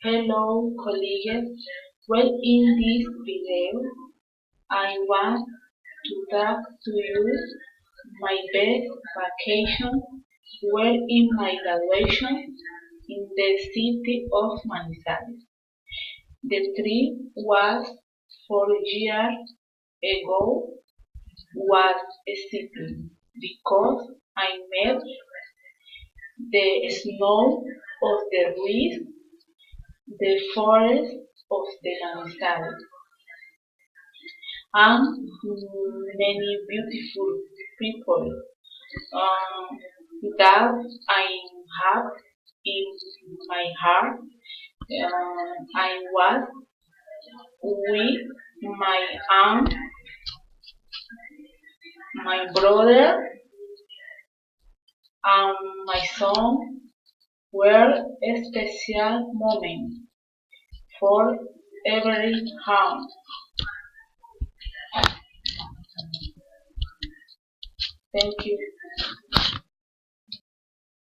Hello colleagues, well in this video I want to talk to you my best vacation were in my graduation in the city of Manizales. The trip was 4 years ago was exciting because I met the snow of the Ruiz, the forest of the Manizales and many beautiful people that I have in my heart. I was with my aunt, my brother, and my son were a special moment for every home. Thank you.